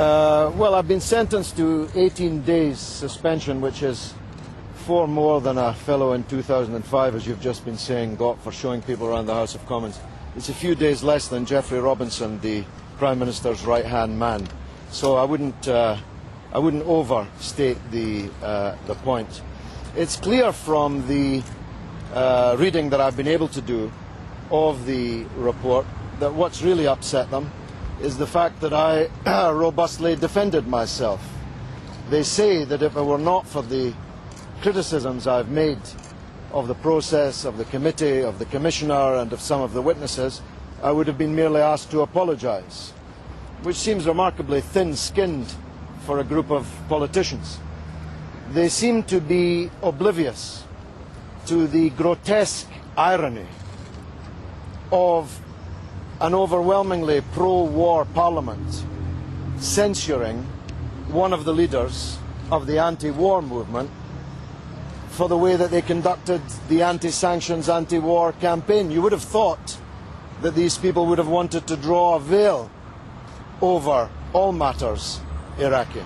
Well, I've been sentenced to 18 days suspension, which is 4 more than a fellow in 2005, as you've just been saying, got for showing people around the House of Commons. It's a few days less than Geoffrey Robinson, the Prime Minister's right-hand man. So I wouldn't overstate the point. It's clear from the reading that I've been able to do of the report that what's really upset them is the fact that I robustly defended myself. They say that if it were not for the criticisms I've made of the process, of the committee, of the Commissioner and of some of the witnesses, I would have been merely asked to apologise, which seems remarkably thin-skinned for a group of politicians. They seem to be oblivious to the grotesque irony of an overwhelmingly pro-war Parliament censuring one of the leaders of the anti-war movement for the way that they conducted the anti-sanctions, anti-war campaign. You would have thought that these people would have wanted to draw a veil over all matters Iraqi.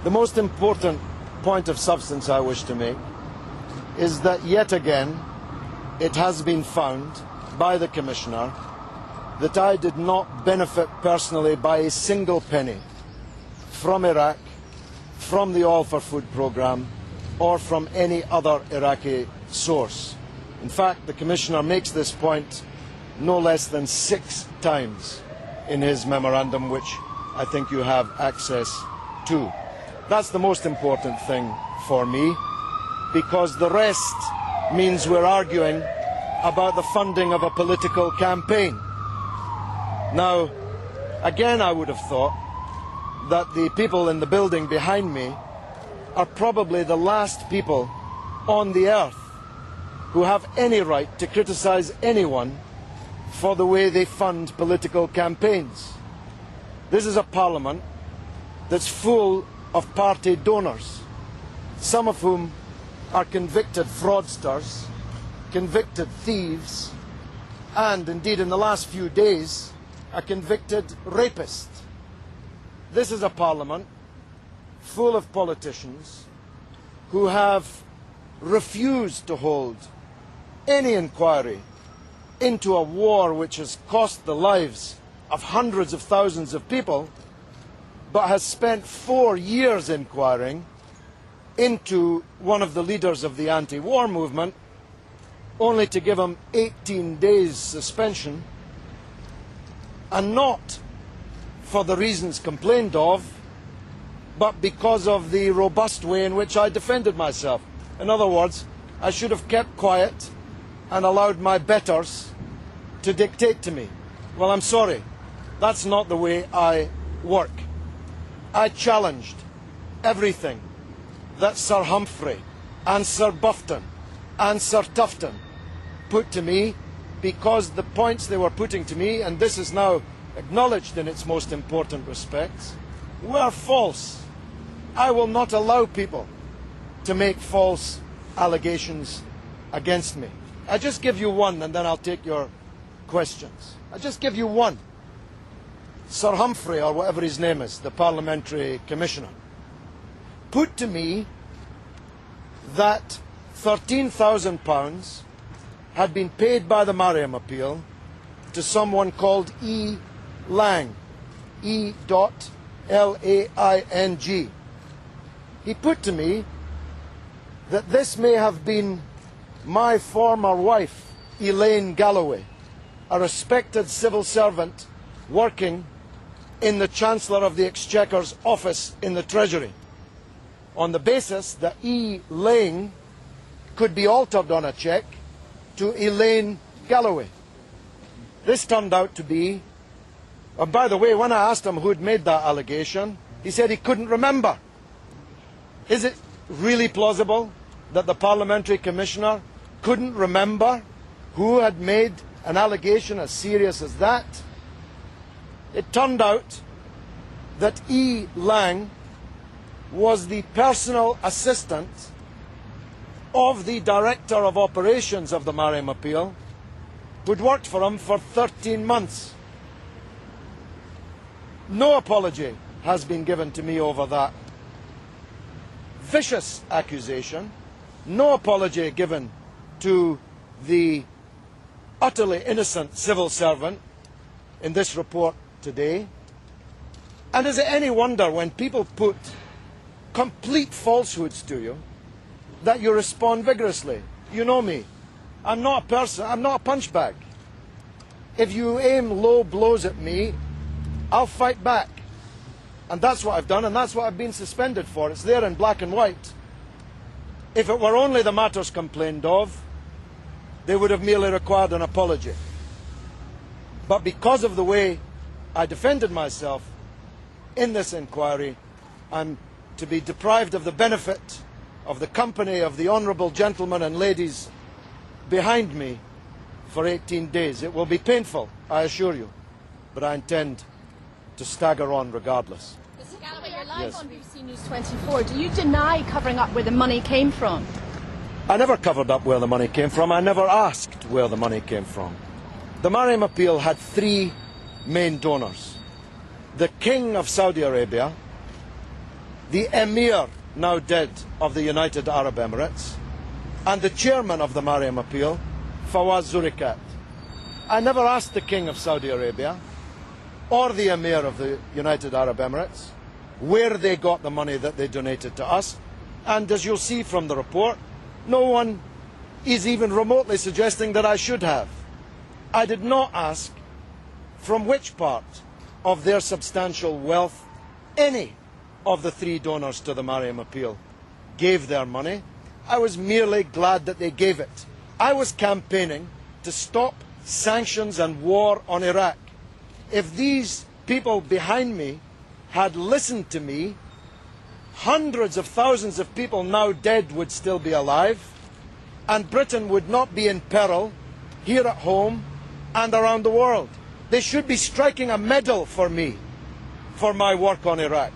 The most important point of substance I wish to make is that yet again it has been found by the Commissioner that I did not benefit personally by a single penny from Iraq, from the All for Food programme, or from any other Iraqi source. In fact, the Commissioner makes this point no less than 6 times in his memorandum, which I think you have access to. That's the most important thing for me, because the rest means we're arguing about the funding of a political campaign. Now, again, I would have thought that the people in the building behind me are probably the last people on the earth who have any right to criticise anyone for the way they fund political campaigns. This is a Parliament that's full of party donors, some of whom are convicted fraudsters, convicted thieves, and indeed in the last few days a convicted rapist. This is a Parliament full of politicians who have refused to hold any inquiry into a war which has cost the lives of hundreds of thousands of people, but has spent 4 years inquiring into one of the leaders of the anti-war movement, only to give him 18 days suspension, and not for the reasons complained of, but because of the robust way in which I defended myself. In other words, I should have kept quiet and allowed my betters to dictate to me. Well, I'm sorry, that's not the way I work. I challenged everything that Sir Humphrey and Sir Bufton and Sir Tufton put to me, because the points they were putting to me, and this is now acknowledged in its most important respects, were false. I will not allow people to make false allegations against me. I just give you one and then I'll take your questions. I just give you one. Sir Humphrey, or whatever his name is, the Parliamentary Commissioner, put to me that £13,000 had been paid by the Mariam appeal to someone called E. Lang, E.L.A.I.N.G. He put to me that this may have been my former wife, Elaine Galloway, a respected civil servant working in the Chancellor of the Exchequer's office in the Treasury, on the basis that E. Lang could be altered on a cheque to Elaine Galloway. This turned out to be, and by the way, when I asked him who had made that allegation, he said he couldn't remember. Is it really plausible that the Parliamentary Commissioner couldn't remember who had made an allegation as serious as that? It turned out that E. Lang was the personal assistant of the Director of Operations of the Mariam Appeal, who'd worked for him for 13 months. No apology has been given to me over that vicious accusation, no apology given to the utterly innocent civil servant in this report today. And is it any wonder when people put complete falsehoods to you that you respond vigorously? You know me. I'm not a person, I'm not a punch bag. If you aim low blows at me, I'll fight back. And that's what I've done, and that's what I've been suspended for. It's there in black and white. If it were only the matters complained of, they would have merely required an apology. But because of the way I defended myself in this inquiry, I'm to be deprived of the benefit of the company of the honourable gentlemen and ladies behind me for 18 days. It will be painful, I assure you, but I intend to stagger on regardless. Mr. Galloway, you're live on BBC News 24. Do you deny covering up where the money came from? I never covered up where the money came from. I never asked where the money came from. The Mariam appeal had three main donors: the King of Saudi Arabia, the Emir, now dead, of the United Arab Emirates, and the chairman of the Mariam appeal, Fawaz Zurikat. I never asked the King of Saudi Arabia or the Emir of the United Arab Emirates where they got the money that they donated to us, and as you'll see from the report, no one is even remotely suggesting that I should have. I did not ask from which part of their substantial wealth any of the three donors to the Mariam appeal gave their money. I was merely glad that they gave it. I was campaigning to stop sanctions and war on Iraq. If these people behind me had listened to me, hundreds of thousands of people now dead would still be alive, and Britain would not be in peril here at home and around the world. They should be striking a medal for me for my work on Iraq,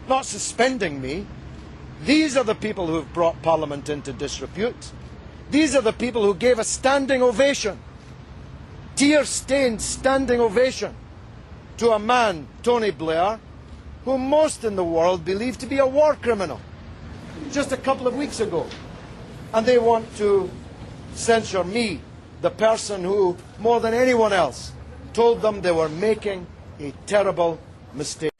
not suspending me. These are the people who have brought Parliament into disrepute. These are the people who gave a standing ovation, tear-stained standing ovation, to a man, Tony Blair, whom most in the world believe to be a war criminal, just a couple of weeks ago. And they want to censure me, the person who, more than anyone else, told them they were making a terrible mistake.